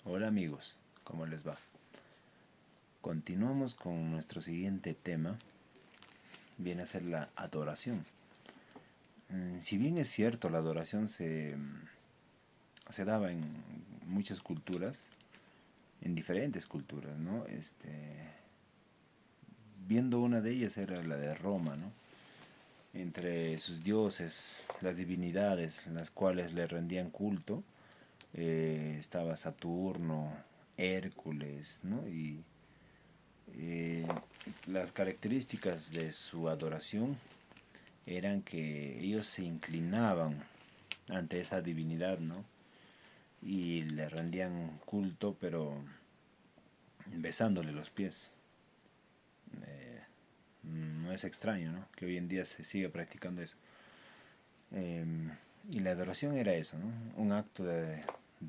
Hola amigos, ¿cómo les va? Continuamos con nuestro siguiente tema, viene a ser la adoración. Si bien es cierto, la adoración se daba en muchas culturas, en diferentes culturas, ¿no? Viendo una de ellas era la de Roma, ¿no? Entre sus dioses, las divinidades, las cuales le rendían culto, estaba Saturno, Hércules, ¿no? Y eh, las características de su adoración eran que ellos se inclinaban ante esa divinidad, ¿no? Y le rendían culto, pero besándole los pies. No es extraño, ¿no? Que hoy en día se siga practicando eso. Eh, y la adoración era eso, ¿no? Un acto de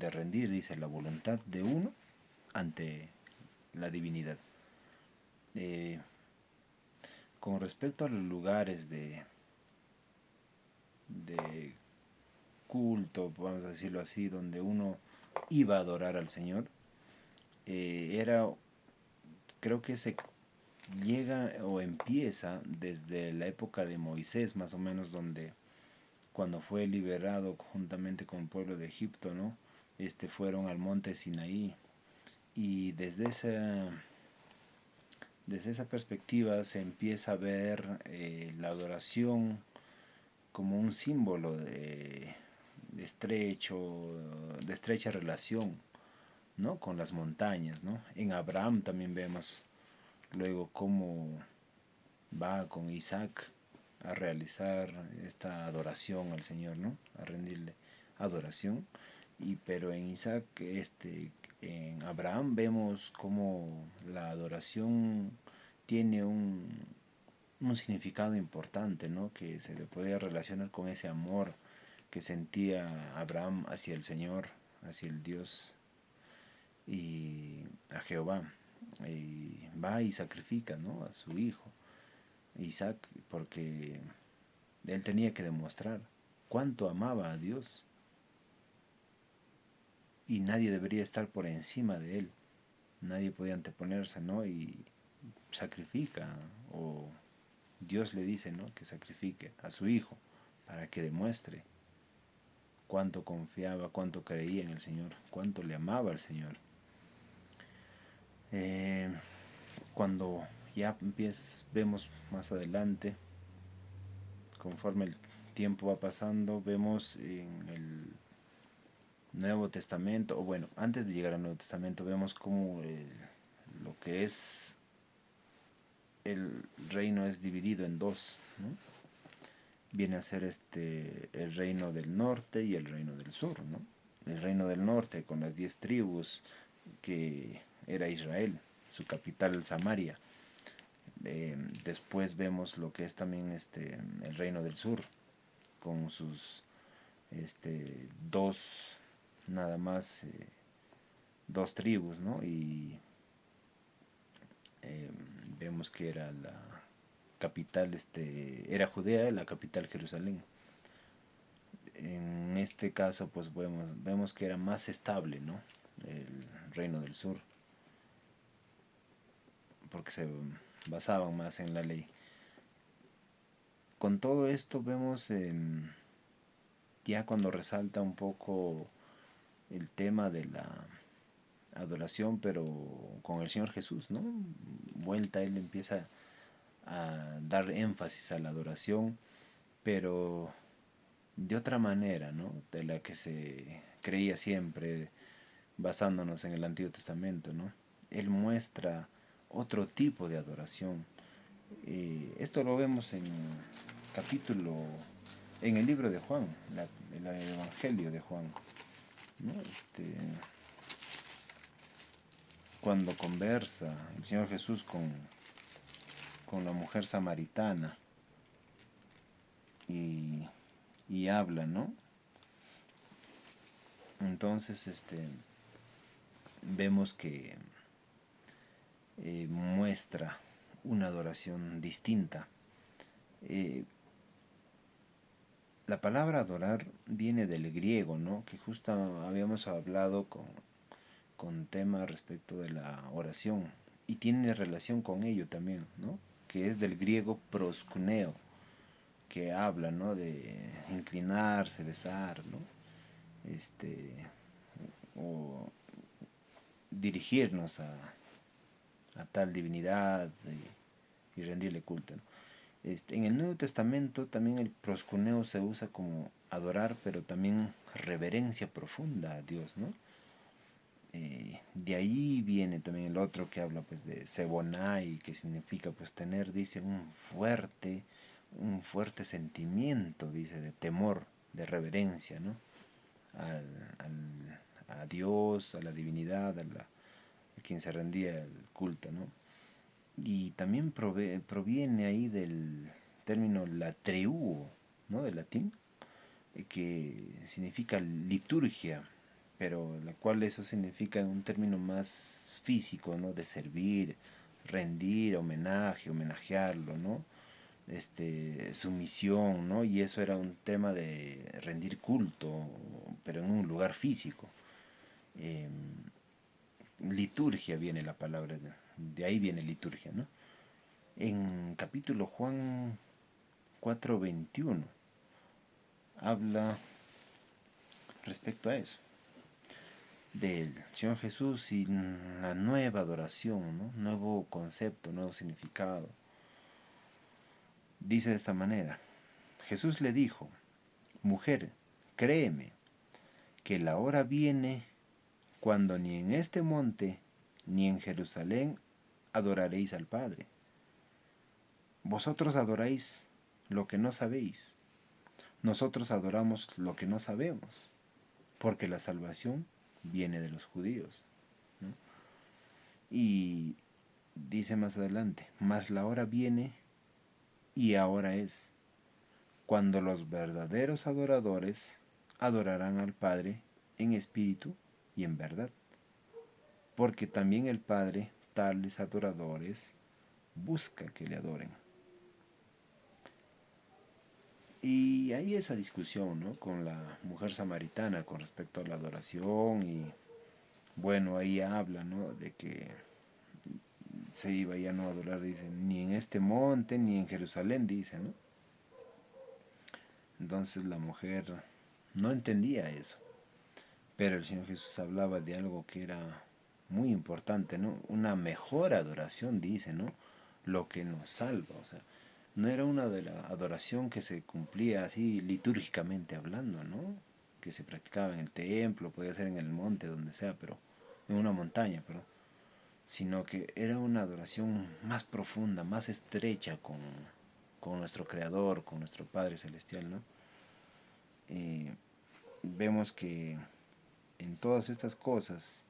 rendir, dice, la voluntad de uno ante la divinidad. Eh, con respecto a los lugares de culto, vamos a decirlo así, donde uno iba a adorar al Señor, era, creo que se llega o empieza desde la época de Moisés, más o menos, donde cuando fue liberado juntamente con el pueblo de Egipto, ¿no? Fueron al monte Sinaí y desde esa perspectiva se empieza a ver la adoración como un símbolo de de estrecha relación, ¿no? Con las montañas, ¿no? En Abraham también vemos luego cómo va con Isaac a realizar esta adoración al Señor, ¿no? A rendirle adoración. Pero en Isaac, en Abraham vemos cómo la adoración tiene un significado importante, ¿no? Que se le podía relacionar con ese amor que sentía Abraham hacia el Señor, hacia el Dios y a Jehová. Y va y sacrifica, ¿no? A su hijo, Isaac, porque él tenía que demostrar cuánto amaba a Dios y nadie debería estar por encima de él. Nadie podía anteponerse, ¿no? Y sacrifica, o Dios le dice, ¿no? Que sacrifique a su hijo para que demuestre cuánto confiaba, cuánto creía en el Señor, cuánto le amaba al Señor. Eh, Cuando ya vemos más adelante, conforme el tiempo va pasando, vemos en el Nuevo Testamento, o bueno, antes de llegar al Nuevo Testamento, vemos como lo que es el reino es dividido en dos, ¿no? Viene a ser el reino del norte y el reino del sur, ¿no? El reino del norte con las 10 tribus que era Israel, su capital Samaria. Después vemos lo que es también el reino del sur con sus dos, nada más, dos tribus, ¿no? Y eh, vemos que era la capital, era Judea, la capital Jerusalén. En este caso, pues vemos que era más estable, ¿no? El reino del sur, porque se basaban más en la ley. Con todo esto vemos ya cuando resalta un poco el tema de la adoración, pero con el Señor Jesús, ¿no? Vuelta, él empieza a dar énfasis a la adoración, pero de otra manera, ¿no? De la que se creía siempre, basándonos en el Antiguo Testamento, ¿no? Él muestra otro tipo de adoración. Esto lo vemos capítulo, en el libro de Juan, el Evangelio de Juan, ¿no? Cuando conversa el Señor Jesús con la mujer samaritana y, y habla, ¿no? Entonces, vemos que muestra una adoración distinta. Eh, la palabra adorar viene del griego, ¿no? Que justo habíamos hablado con tema respecto de la oración y tiene relación con ello también, ¿no? Que es del griego proskuneo, que habla, ¿no? De inclinarse, besar, ¿no? O dirigirnos a tal divinidad y rendirle culto, ¿no? En el Nuevo Testamento también el proskuneo se usa como adorar, pero también reverencia profunda a Dios, ¿no? De ahí viene también el otro que habla pues de Sebonai, que significa pues tener, dice, un fuerte sentimiento, dice, de temor, de reverencia, ¿no? A Dios, a la divinidad, a quien se rendía el culto, ¿no? Y también proviene ahí del término latreuo, ¿no? Del latín, que significa liturgia, pero la cual eso significa en un término más físico, ¿no? De servir, rendir, homenaje, homenajearlo, ¿no? Sumisión, ¿no? Y eso era un tema de rendir culto, pero en un lugar físico. Eh, Liturgia viene la palabra, de ahí viene liturgia, ¿no? En capítulo Juan 4:21 habla respecto a eso, del Señor Jesús y la nueva adoración, ¿no? Nuevo concepto, nuevo significado. Dice de esta manera, Jesús le dijo, mujer, créeme, que la hora viene cuando ni en este monte ni en Jerusalén adoraréis al Padre. Vosotros adoráis lo que no sabéis, nosotros adoramos lo que no sabemos, porque la salvación viene de los judíos, ¿no? Y dice más adelante, mas la hora viene y ahora es, cuando los verdaderos adoradores adorarán al Padre en espíritu y en verdad, porque también el Padre tales adoradores busca que le adoren. Y hay esa discusión, ¿no? Con la mujer samaritana con respecto a la adoración y bueno, ahí habla, ¿no? De que se iba ya no a adorar, dice, ni en este monte ni en Jerusalén, dice, ¿no? Entonces la mujer no entendía eso, pero el Señor Jesús hablaba de algo que era muy importante, ¿no? Una mejor adoración, dice, ¿no? Lo que nos salva, o sea, no era una de la adoración que se cumplía así litúrgicamente hablando, ¿no? Que se practicaba en el templo, podía ser en el monte, donde sea, pero en una montaña, pero sino que era una adoración más profunda, más estrecha con nuestro Creador, con nuestro Padre Celestial, ¿no? Vemos que en todas estas cosas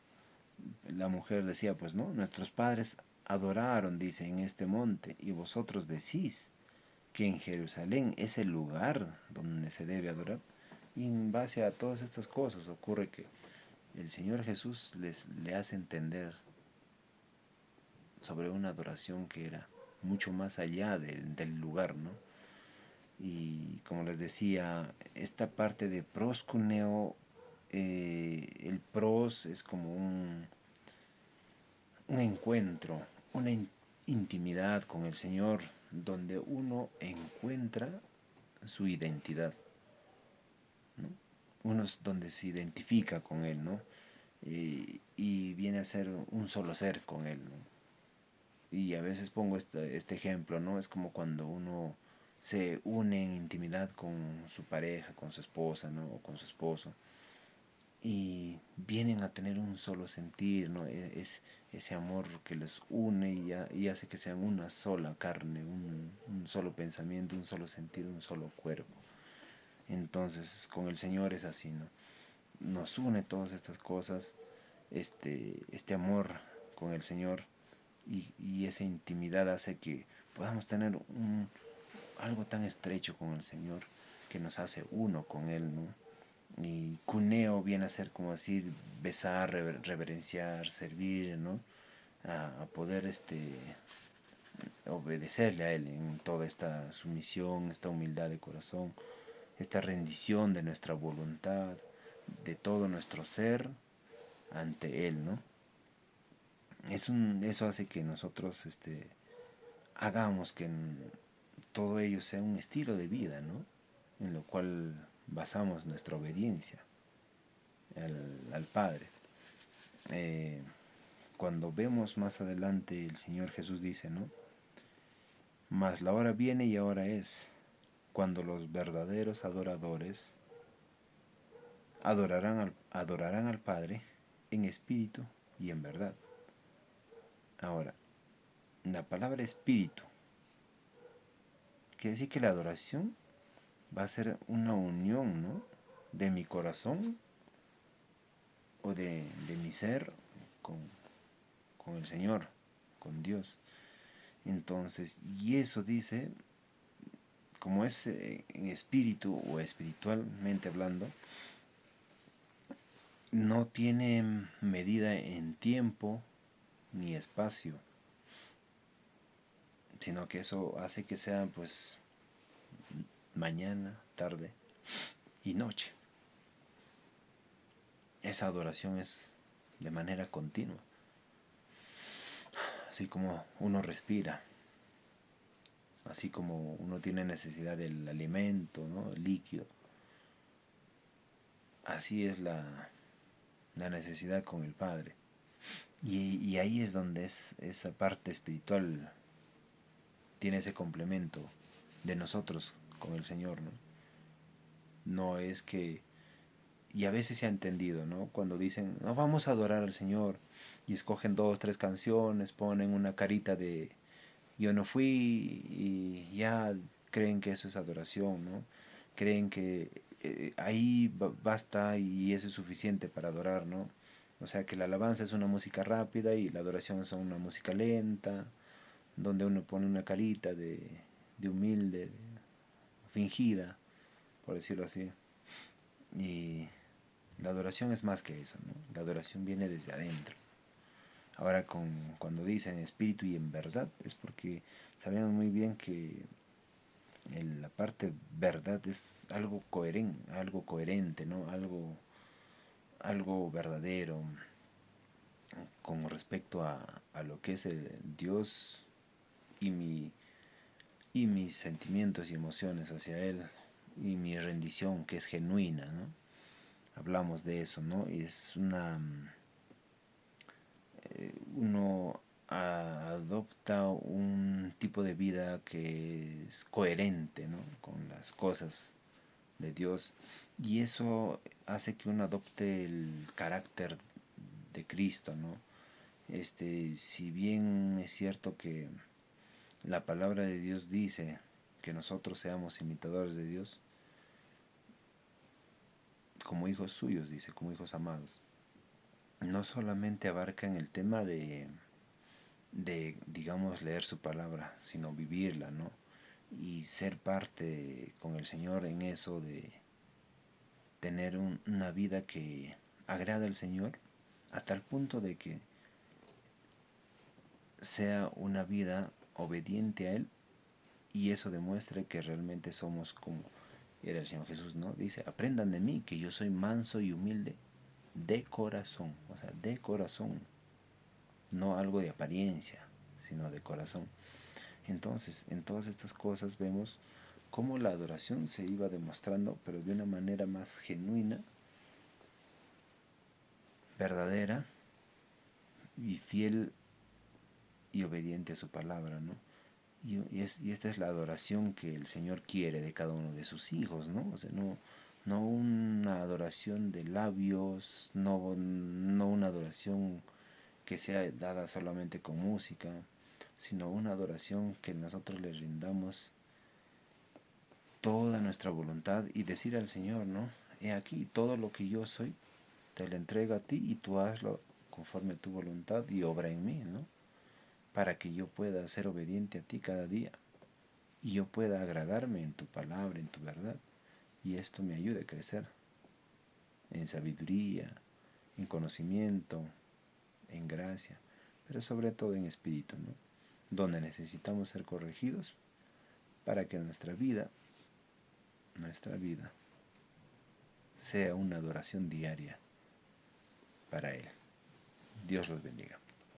la mujer decía, pues no, nuestros padres adoraron, dice, en este monte, y vosotros decís que en Jerusalén es el lugar donde se debe adorar. Y en base a todas estas cosas ocurre que el Señor Jesús le hace entender sobre una adoración que era mucho más allá del lugar, ¿no? Y como les decía, esta parte de proscuneo, el pros es como un encuentro, una intimidad con el Señor, donde uno encuentra su identidad, ¿no? Uno es donde se identifica con Él, ¿no? Y viene a ser un solo ser con Él, ¿no? Y a veces pongo este ejemplo, ¿no? Es como cuando uno se une en intimidad con su pareja, con su esposa, ¿no? O con su esposo. Y vienen a tener un solo sentir, ¿no? Es ese amor que les une y hace que sean una sola carne, un solo pensamiento, un solo sentir, un solo cuerpo. Entonces con el Señor es así, ¿no? Nos une todas estas cosas, este amor con el Señor y esa intimidad hace que podamos tener algo tan estrecho con el Señor que nos hace uno con Él, ¿no? Y cuneo viene a ser como decir besar, reverenciar, servir, ¿no? A poder obedecerle a Él en toda esta sumisión, esta humildad de corazón, esta rendición de nuestra voluntad, de todo nuestro ser ante Él, ¿no? Eso hace que nosotros hagamos que todo ello sea un estilo de vida, ¿no? En lo cual basamos nuestra obediencia al Padre. Cuando vemos más adelante, el Señor Jesús dice, ¿no? Mas la hora viene y ahora es, cuando los verdaderos adoradores adorarán al Padre en espíritu y en verdad. Ahora, la palabra espíritu quiere decir que la adoración va a ser una unión, ¿no? De mi corazón o de mi ser con el Señor, con Dios. Entonces, y eso dice, como es en espíritu o espiritualmente hablando, no tiene medida en tiempo ni espacio, sino que eso hace que sea pues mañana, tarde y noche. Esa adoración es de manera continua, así como uno respira, así como uno tiene necesidad del alimento, ¿no? El líquido. Así es la necesidad con el Padre. Y ahí es donde esa parte espiritual tiene ese complemento de nosotros con el Señor, ¿no? No es que, y a veces se ha entendido, ¿no? Cuando dicen, no, vamos a adorar al Señor, y escogen 2, 3 canciones, ponen una carita de yo no fui, y ya creen que eso es adoración, ¿no? Creen que ahí basta y eso es suficiente para adorar, ¿no? O sea que la alabanza es una música rápida y la adoración es una música lenta, donde uno pone una carita de humilde, fingida, por decirlo así. Y la adoración es más que eso, ¿no? La adoración viene desde adentro. Ahora cuando dicen espíritu y en verdad, es porque sabemos muy bien que la parte verdad es algo coherente, ¿no? Algo verdadero con respecto a lo que es el Dios y y mis sentimientos y emociones hacia Él y mi rendición que es genuina, ¿no? Hablamos de eso, ¿no? Y es uno adopta un tipo de vida que es coherente, ¿no? Con las cosas de Dios, y eso hace que uno adopte el carácter de Cristo, ¿no? Si bien es cierto que la palabra de Dios dice que nosotros seamos imitadores de Dios, como hijos suyos, dice, como hijos amados, no solamente abarca en el tema digamos, leer su palabra, sino vivirla, ¿no? Y ser parte con el Señor en eso de tener una vida que agrada al Señor, hasta el punto de que sea una vida obediente a Él, y eso demuestre que realmente somos como era el Señor Jesús, ¿no? Dice, aprendan de mí, que yo soy manso y humilde de corazón, o sea, de corazón, no algo de apariencia, sino de corazón. Entonces, en todas estas cosas vemos cómo la adoración se iba demostrando, pero de una manera más genuina, verdadera y fiel y obediente a su palabra, ¿no? Y esta es la adoración que el Señor quiere de cada uno de sus hijos, ¿no? O sea, no una adoración de labios, no una adoración que sea dada solamente con música, sino una adoración que nosotros le rindamos toda nuestra voluntad y decir al Señor, ¿no? He aquí, todo lo que yo soy, te lo entrego a ti y tú hazlo conforme a tu voluntad y obra en mí, ¿no? Para que yo pueda ser obediente a ti cada día y yo pueda agradarme en tu palabra, en tu verdad, y esto me ayude a crecer en sabiduría, en conocimiento, en gracia, pero sobre todo en espíritu, ¿no? Donde necesitamos ser corregidos para que nuestra vida sea una adoración diaria para Él. Dios los bendiga.